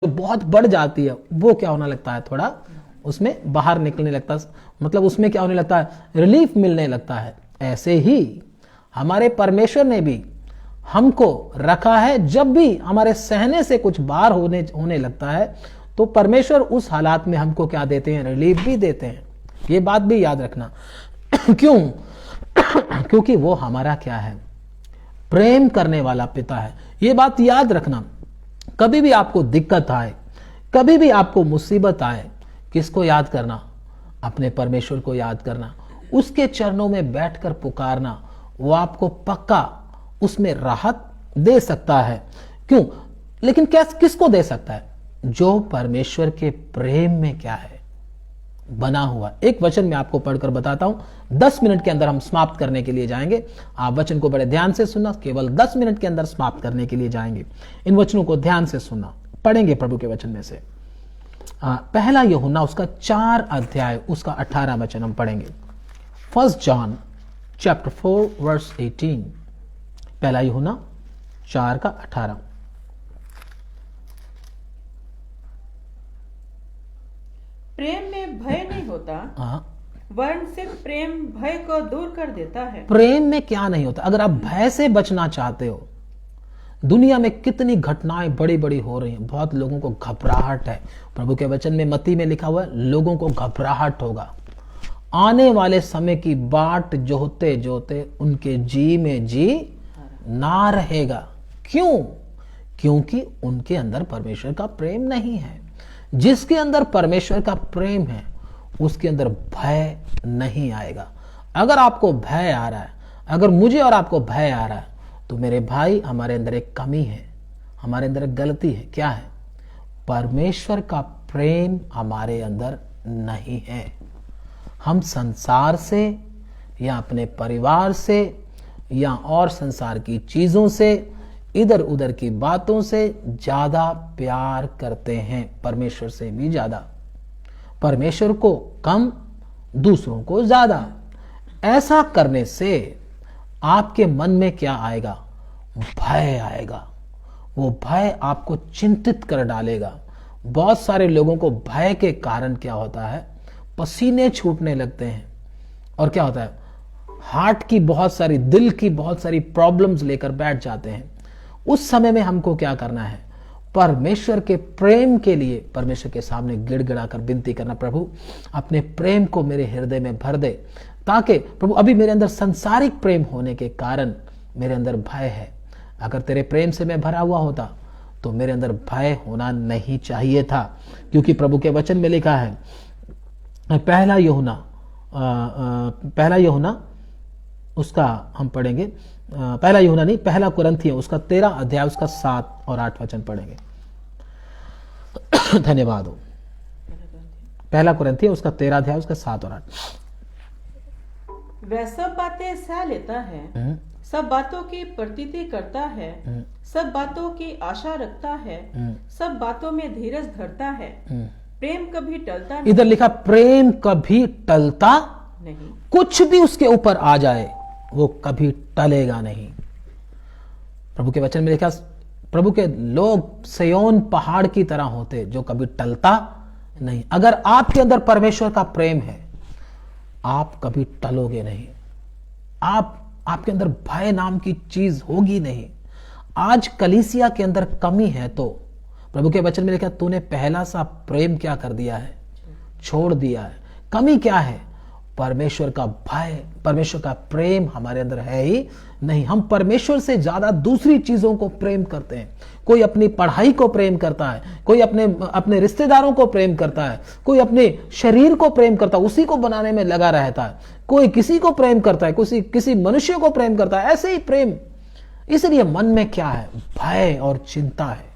बहुत बढ़ जाती है वो क्या होने लगता है, थोड़ा उसमें बाहर निकलने लगता है, मतलब उसमें क्या होने लगता है, रिलीफ मिलने लगता है। ऐसे ही हमारे परमेश्वर ने भी हमको रखा है। जब भी हमारे सहने से कुछ बाहर होने लगता है तो परमेश्वर उस हालात में हमको क्या देते हैं, रिलीफ भी देते हैं। ये बात भी याद रखना। क्यों? क्योंकि वो हमारा क्या है, प्रेम करने वाला पिता है। ये बात याद रखना। कभी भी आपको दिक्कत आए, कभी भी आपको मुसीबत आए, किसको याद करना, अपने परमेश्वर को याद करना, उसके चरणों में बैठकर पुकारना। वो आपको पक्का उसमें राहत दे सकता है। क्यों? लेकिन किसको दे सकता है? जो परमेश्वर के प्रेम में क्या है, बना हुआ। एक वचन में आपको पढ़कर बताता हूं, 10 मिनट के अंदर हम समाप्त करने के लिए जाएंगे। आप वचन को बड़े ध्यान से सुनना, केवल 10 मिनट के अंदर समाप्त करने के लिए जाएंगे। इन वचनों को ध्यान से सुनना। पढ़ेंगे प्रभु के वचन में से पहला यूहन्ना उसका 4 अध्याय उसका 18 वचन हम पढ़ेंगे। 1 जॉन चैप्टर 4 वर्स 18। पहला यूहन्ना 4 का 18। प्रेम में भय नहीं होता, वरन सिर्फ प्रेम भय को दूर कर देता है। प्रेम में क्या नहीं होता? अगर आप भय से बचना चाहते हो, दुनिया में कितनी घटनाएं बड़ी बड़ी हो रही हैं, बहुत लोगों को घबराहट है। प्रभु के वचन में मत्ती में लिखा हुआ है, लोगों को घबराहट होगा। आने वाले समय की बाट जोते जोते उनके जी में जी ना रहेगा। क्यों? क्योंकि उनके अंदर परमेश्वर का प्रेम नहीं है। जिसके अंदर परमेश्वर का प्रेम है उसके अंदर भय नहीं आएगा। अगर आपको भय आ रहा है, अगर मुझे और आपको भय आ रहा है, तो मेरे भाई हमारे अंदर एक कमी है, हमारे अंदर एक गलती है। क्या है? परमेश्वर का प्रेम हमारे अंदर नहीं है। हम संसार से या अपने परिवार से या और संसार की चीजों से, इधर उधर की बातों से ज्यादा प्यार करते हैं, परमेश्वर से भी ज्यादा। परमेश्वर को कम, दूसरों को ज्यादा। ऐसा करने से आपके मन में क्या आएगा? भय आएगा। वो भय आपको चिंतित कर डालेगा। बहुत सारे लोगों को भय के कारण क्या होता है, पसीने छूटने लगते हैं। और क्या होता है, हार्ट की बहुत सारी, दिल की बहुत सारी प्रॉब्लम्स लेकर बैठ जाते हैं। उस समय में हमको क्या करना है? परमेश्वर के प्रेम के लिए परमेश्वर के सामने गिड़गिड़ा कर विनती करना, प्रभु अपने प्रेम को मेरे हृदय में भर दे, ताकि प्रभु अभी मेरे अंदर संसारिक प्रेम होने के कारण मेरे अंदर भय है। अगर तेरे प्रेम से मैं भरा हुआ होता तो मेरे अंदर भय होना नहीं चाहिए था। क्योंकि प्रभु के वचन में लिखा है, पहला यूहन्ना उसका हम पढ़ेंगे, पहला यूहन्ना नहीं, पहला कुरिन्थियों उसका 13 अध्याय उसका 7 और 8 वचन पढ़ेंगे। धन्यवाद हो। पहला कुरिन्थियों उसका 13 अध्याय उसका 7 और 8। वह सब बातें सह लेता है, सब बातों की प्रतीति करता है, सब बातों की आशा रखता है, सब बातों में धीरज धरता है। प्रेम कभी टलता नहीं। इधर लिखा प्रेम कभी टलता नहीं। कुछ भी उसके ऊपर आ जाए वो कभी टलेगा नहीं। प्रभु के वचन में लिखा, प्रभु के लोग सिय्योन पहाड़ की तरह होते जो कभी टलता नहीं। अगर आपके अंदर परमेश्वर का प्रेम है, आप कभी टलोगे नहीं। आपके अंदर भय नाम की चीज होगी नहीं। आज कलीसिया के अंदर कमी है तो प्रभु के वचन में लिखा, तूने पहला सा प्रेम क्या कर दिया है, छोड़ दिया है। कमी क्या है? परमेश्वर का भय, परमेश्वर का प्रेम हमारे अंदर है ही नहीं। हम परमेश्वर से ज्यादा दूसरी चीजों को प्रेम करते हैं। कोई अपनी पढ़ाई को प्रेम करता है, कोई अपने रिश्तेदारों को प्रेम करता है, कोई अपने शरीर को प्रेम करता है, उसी को बनाने में लगा रहता है। कोई किसी को प्रेम करता है, किसी मनुष्य को प्रेम करता है। ऐसे ही प्रेम, इसलिए मन में क्या है? भय और चिंता है।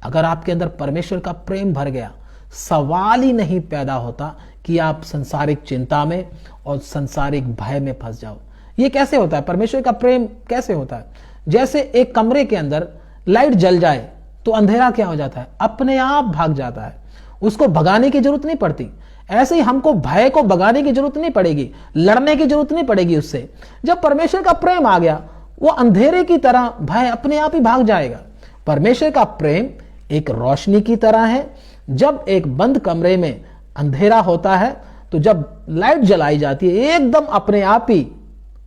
अगर आपके अंदर परमेश्वर का प्रेम भर गया, सवाल ही नहीं पैदा होता कि आप संसारिक चिंता में और संसारिक भय में फंस जाओ। ये कैसे होता है? परमेश्वर का प्रेम कैसे होता है? जैसे एक कमरे के अंदर लाइट जल जाए तो अंधेरा क्या हो जाता है? अपने आप भाग जाता है, उसको भगाने की जरूरत नहीं पड़ती। ऐसे ही हमको भय को भगाने की जरूरत नहीं पड़ेगी, लड़ने की जरूरत नहीं पड़ेगी उससे। जब परमेश्वर का प्रेम आ गया, वो अंधेरे की तरह भय अपने आप ही भाग जाएगा। परमेश्वर का प्रेम एक रोशनी की तरह है। जब एक बंद कमरे में अंधेरा होता है तो जब लाइट जलाई जाती है एकदम अपने आप ही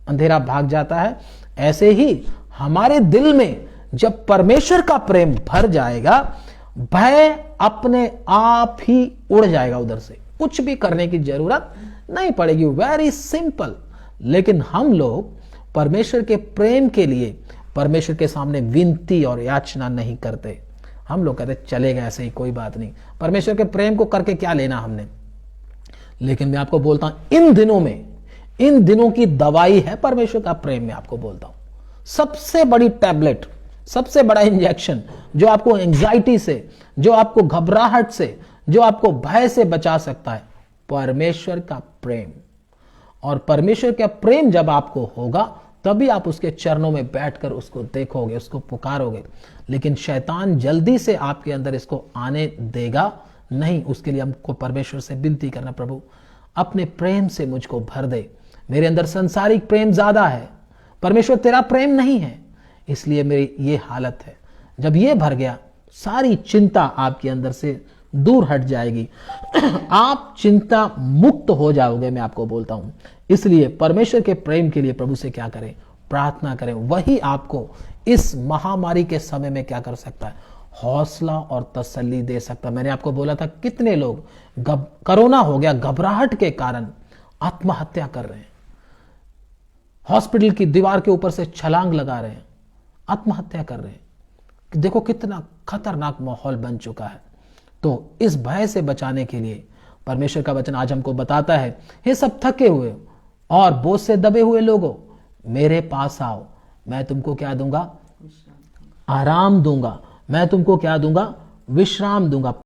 अंधेरा भाग जाता है। ऐसे ही हमारे दिल में जब परमेश्वर का प्रेम भर जाएगा, भय अपने आप ही उड़ जाएगा उधर से, कुछ भी करने की जरूरत नहीं पड़ेगी। Very simple. लेकिन हम लोग परमेश्वर के प्रेम के लिए परमेश्वर के सामने विनती और याचना नहीं करते। हम लोग कहते चलेगा ऐसे ही, कोई बात नहीं, परमेश्वर के प्रेम को करके क्या लेना हमने। लेकिन मैं आपको बोलता हूं इन दिनों की दवाई है परमेश्वर का प्रेम। मैं आपको बोलता हूं सबसे बड़ी टैबलेट, सबसे बड़ा इंजेक्शन जो आपको एंजाइटी से, जो आपको घबराहट से, जो आपको भय से बचा सकता है, परमेश्वर का प्रेम। और परमेश्वर का प्रेम जब आपको होगा तभी आप उसके चरणों में बैठकर उसको देखोगे, उसको पुकारोगे। लेकिन शैतान जल्दी से आपके अंदर इसको आने देगा नहीं। उसके लिए हमको परमेश्वर से विनती करना, प्रभु अपने प्रेम से मुझको भर दे। मेरे अंदर संसारिक प्रेम ज्यादा है, परमेश्वर तेरा प्रेम नहीं है, इसलिए मेरी ये हालत है। जब ये भर गया, सारी चिंता आपके अंदर से दूर हट जाएगी। आप चिंता मुक्त हो जाओगे, मैं आपको बोलता हूं। इसलिए परमेश्वर के प्रेम के लिए प्रभु से क्या करें, प्रार्थना करें। वही आपको इस महामारी के समय में क्या कर सकता है, हौसला और तसल्ली दे सकता है। मैंने आपको बोला था कितने लोग कोरोना हो गया, घबराहट के कारण आत्महत्या कर रहे हैं, हॉस्पिटल की दीवार के ऊपर से छलांग लगा रहे हैं, आत्महत्या कर रहे हैं। देखो कितना खतरनाक माहौल बन चुका है। तो इस भय से बचाने के लिए परमेश्वर का वचन आज हमको बताता है, हे सब थके हुए और बोझ से दबे हुए लोगों, मेरे पास आओ, मैं तुमको क्या दूंगा, आराम दूंगा। मैं तुमको क्या दूंगा, विश्राम दूंगा।